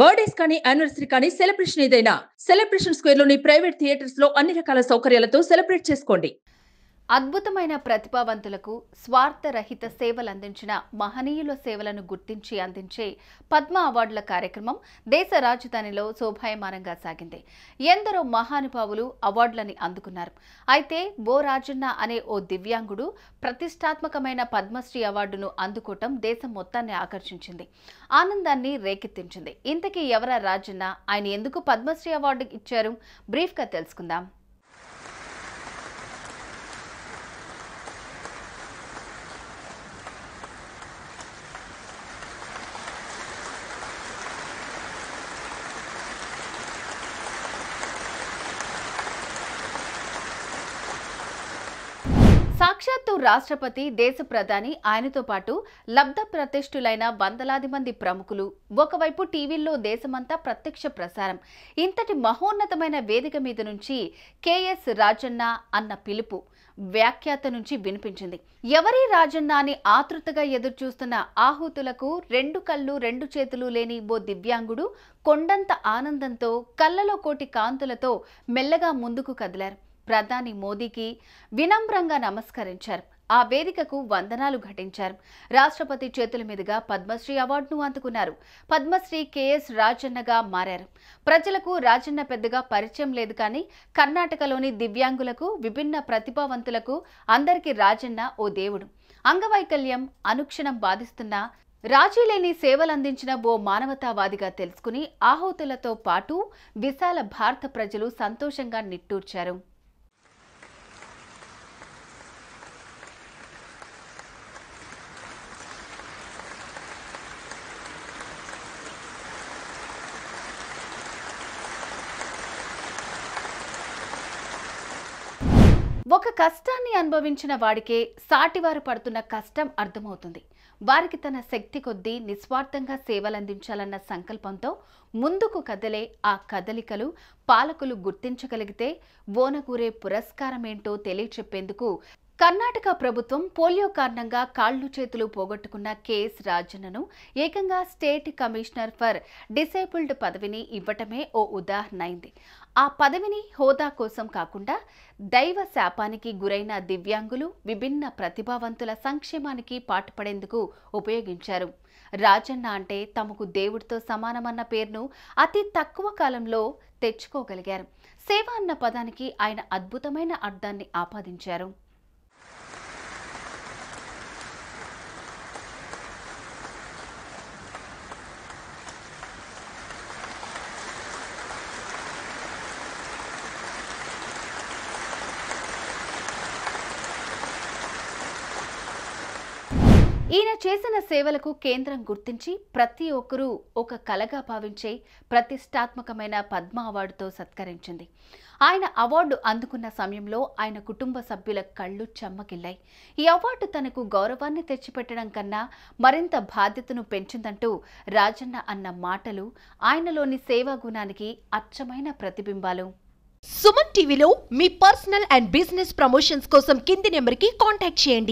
Birthdays కానీ anniversary కానీ celebration ఏదైనా సెలబ్రేషన్ స్క్వేర్ లోని ప్రైవేట్ థియేటర్స్ లో అన్ని రకాల సౌకర్యాలతో సెలబ్రేట్ చేసుకోండి. అద్భుతమైన ప్రతిభావంతులకు స్వార్థరహిత సేవలు అందించిన మహనీయుల సేవలను గుర్తించి అందించే పద్మ అవార్డుల కార్యక్రమం దేశ రాజధానిలో శోభాయమానంగా సాగింది. ఎందరో మహానుభావులు అవార్డులని అందుకున్నారు. అయితే బో రాజన్న అనే ఓ దివ్యాంగుడు ప్రతిష్టాత్మకమైన పద్మశ్రీ అవార్డును అందుకోవటం దేశం మొత్తాన్ని ఆకర్షించింది, ఆనందాన్ని రేకెత్తించింది. ఇంతకీ ఎవరా రాజన్న, ఆయన ఎందుకు పద్మశ్రీ అవార్డు ఇచ్చారు? బ్రీఫ్గా తెలుసుకుందాం. సాక్షాత్తు రాష్ట్రపతి, దేశ ప్రధాని, ఆయనతో పాటు లబ్ధ ప్రతిష్ఠులైన వందలాది మంది ప్రముఖులు, ఒకవైపు టీవీల్లో దేశమంతా ప్రత్యక్ష ప్రసారం. ఇంతటి మహోన్నతమైన వేదిక మీద నుంచి కేఎస్ రాజన్న అన్న పిలుపు వ్యాఖ్యాత నుంచి వినిపించింది. ఎవరి రాజన్న అని ఆతృతగా ఎదురుచూస్తున్న ఆహుతులకు రెండు కళ్ళు రెండు చేతులు లేని ఓ దివ్యాంగుడు కొండంత ఆనందంతో, కళ్ళలో కోటి కాంతులతో మెల్లగా ముందుకు కదిలారు. ప్రధాని మోదీకి వినమ్రంగా నమస్కరించారు. ఆ వేదికకు వందనాలు ఘటించారు. రాష్ట్రపతి చేతుల మీదుగా పద్మశ్రీ అవార్డును అందుకున్నారు. పద్మశ్రీ కేఎస్ రాజన్నగా మారారు. ప్రజలకు రాజన్న పెద్దగా పరిచయం లేదు, కానీ కర్ణాటకలోని దివ్యాంగులకు, విభిన్న ప్రతిభావంతులకు అందరికీ రాజన్న ఓ దేవుడు. అంగవైకల్యం అనుక్షణం బాధిస్తున్న, రాజీలేని సేవలందించిన ఓ మానవతావాదిగా తెలుసుకుని ఆహుతులతో పాటు విశాల భారత ప్రజలు సంతోషంగా నిట్టూర్చారు. ఒక కష్టాన్ని అనుభవించిన వాడికే సాటివారు పడుతున్న కష్టం అర్థమవుతుంది. వారికి తన శక్తి కొద్దీ నిస్వార్థంగా సేవలందించాలన్న సంకల్పంతో ముందుకు కదిలే ఆ కదలికలు పాలకులు గుర్తించగలిగితే ఓనగూరే పురస్కారమేంటో తెలియచెప్పేందుకు కర్ణాటక ప్రభుత్వం పోలియో కారణంగా కాళ్లు చేతులు పోగొట్టుకున్న కేఎస్ రాజన్నను ఏకంగా స్టేట్ కమిషనర్ ఫర్ డిసేబుల్డ్ పదవిని ఇవ్వటమే ఓ ఉదాహరణ అయింది. ఆ పదవిని హోదా కోసం కాకుండా దైవ శాపానికి గురైన దివ్యాంగులు, విభిన్న ప్రతిభావంతుల సంక్షేమానికి పాటుపడేందుకు ఉపయోగించారు. రాజన్న అంటే తమకు దేవుడితో సమానమన్న పేరును అతి తక్కువ కాలంలో తెచ్చుకోగలిగారు. సేవ అన్న పదానికి ఆయన అద్భుతమైన అర్థాన్ని ఆపాదించారు. ఈయన చేసిన సేవలకు కేంద్రం గుర్తించి ప్రతి ఒక్కరూ ఒక కళగా భావించే ప్రతిష్టాత్మకమైన పద్మ అవార్డుతో సత్కరించింది. ఆయన అవార్డు అందుకున్న సమయంలో ఆయన కుటుంబ సభ్యుల కళ్ళు చెమ్మగిల్లాయి. ఈ అవార్డు తనకు గౌరవాన్ని తెచ్చిపెట్టడం కన్నా మరింత బాధ్యతను పెంచిందంటూ రాజన్న అన్న మాటలు ఆయనలోని సేవా గుణానికి అచ్చమైన ప్రతిబింబాలు. సుమన్ టీవీలో మీ పర్సనల్ అండ్ బిజినెస్ ప్రమోషన్స్ కోసం కింది నెంబర్కి కాంటాక్ట్ చేయండి.